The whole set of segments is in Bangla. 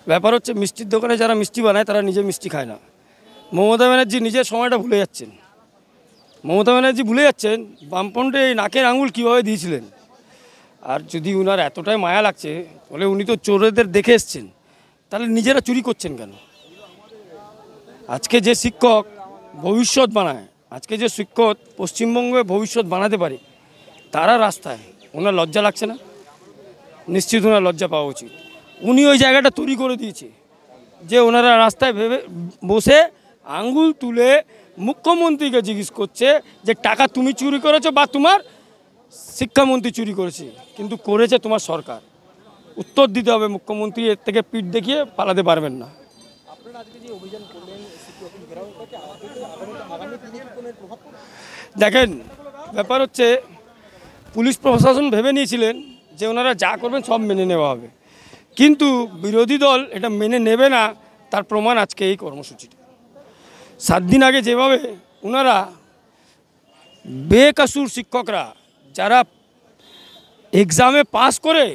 ব্যাপার হচ্ছে মিষ্টির দোকানে যারা মিষ্টি বানায় তারা নিজে মিষ্টি খায় না। মমতা ব্যানার্জি নিজের সময়টা ভুলে যাচ্ছেন। মমতা ব্যানার্জি ভুলে যাচ্ছেন বামপন্থে এই নাকের আঙুল কীভাবে দিয়েছিলেন। আর যদি উনার এতটাই মায়া লাগছে তাহলে উনি তো চোরেদের দেখে এসছেন, তাহলে নিজেরা চুরি করছেন কেন? আজকে যে শিক্ষক ভবিষ্যৎ বানায়, আজকে যে শিক্ষক পশ্চিমবঙ্গে ভবিষ্যৎ বানাতে পারে, তারা রাস্তায়, ওনার লজ্জা লাগছে না? নিশ্চিত ওনার লজ্জা পাওয়া উচিত। উনি ওই জায়গাটা তৈরি করে দিয়েছে যে ওনারা রাস্তায় ভেবে বসে আঙ্গুল তুলে মুখ্যমন্ত্রীকে জিজ্ঞেস করছে যে টাকা তুমি চুরি করেছো বা তোমার শিক্ষামন্ত্রী চুরি করেছে, কিন্তু করেছে তোমার সরকার। উত্তর দিতে হবে মুখ্যমন্ত্রী, এর থেকে পিঠ দেখিয়ে পালাতে পারবেন না। দেখেন, ব্যাপার হচ্ছে পুলিশ প্রশাসন ভেবে নিয়েছিলেন যে ওনারা যা করবেন সব মেনে নেওয়া হবে, কিন্তু বিরোধী দল এটা মেনে নেবে না। তার প্রমাণ আজকে এই কর্মসূচিটা। 7 দিন আগে যেভাবে ওনারা বেকসুর শিক্ষকরা যারা এক্সামে পাস করে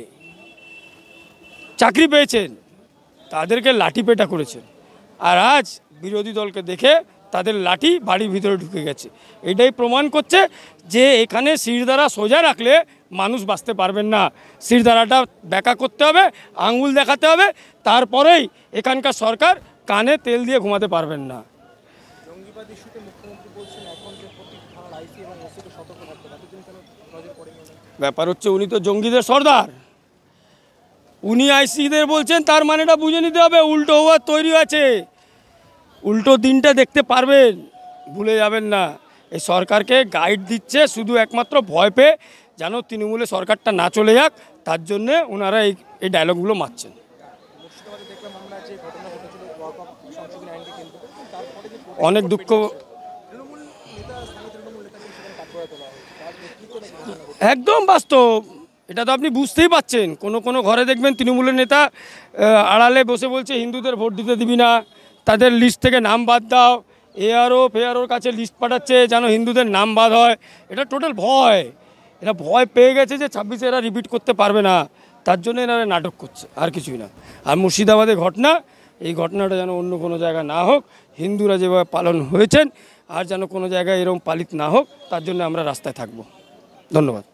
চাকরি পেয়েছেন তাদেরকে লাঠি পেটা করেছেন, আর আজ বিরোধী দলকে দেখে তাদের লাঠি বাড়ির ভিতরে ঢুকে গেছে। এটাই প্রমাণ করছে যে এখানে শিরদাঁড়া সোজা রাখলে মানুষ বাঁচতে পারবেন না। শিরদাঁড়াটা ব্যাকা করতে হবে, আঙ্গুল দেখাতে হবে, তারপরেই এখানকার সরকার কানে তেল দিয়ে ঘুমাতে পারবেন না। ব্যাপার হচ্ছে উনি তো জঙ্গিদের সর্দার, উনি আইসিদের বলছেন, তার মানেটা বুঝে নিতে হবে উল্টো হওয়ার তৈরি আছে। উল্টো দিনটা দেখতে পারবেন, ভুলে যাবেন না। এই সরকারকে গাইড দিচ্ছে শুধু একমাত্র ভয় পেয়ে যেন তৃণমূলের সরকারটা না চলে যাক, তার জন্যে ওনারা এই ডায়লগগুলো মারছেন। অনেক দুঃখ, একদম বাস্তব। এটা তো আপনি বুঝতেই পাচ্ছেন। কোনো ঘরে দেখবেন তৃণমূলের নেতা আড়ালে বসে বলছে হিন্দুদের ভোট দিতে দিবি না, তাদের লিস্ট থেকে নাম বাদ দাও। ফেআরওর কাছে লিস্ট পাঠাচ্ছে যেন হিন্দুদের নাম বাদ হয়। এটা টোটাল ভয়। এরা ভয় পেয়ে গেছে যে 26 এরা রিপিট করতে পারবে না, তার জন্য এরা নাটক করছে, আর কিছুই না। আর মুর্শিদাবাদের ঘটনা, এই ঘটনাটা যেন অন্য কোনো জায়গায় না হোক, হিন্দুরা যেভাবে পালন হয়েছেন আর যেন কোনো জায়গায় এরকম পালিত না হোক, তার জন্য আমরা রাস্তায় থাকব। ধন্যবাদ।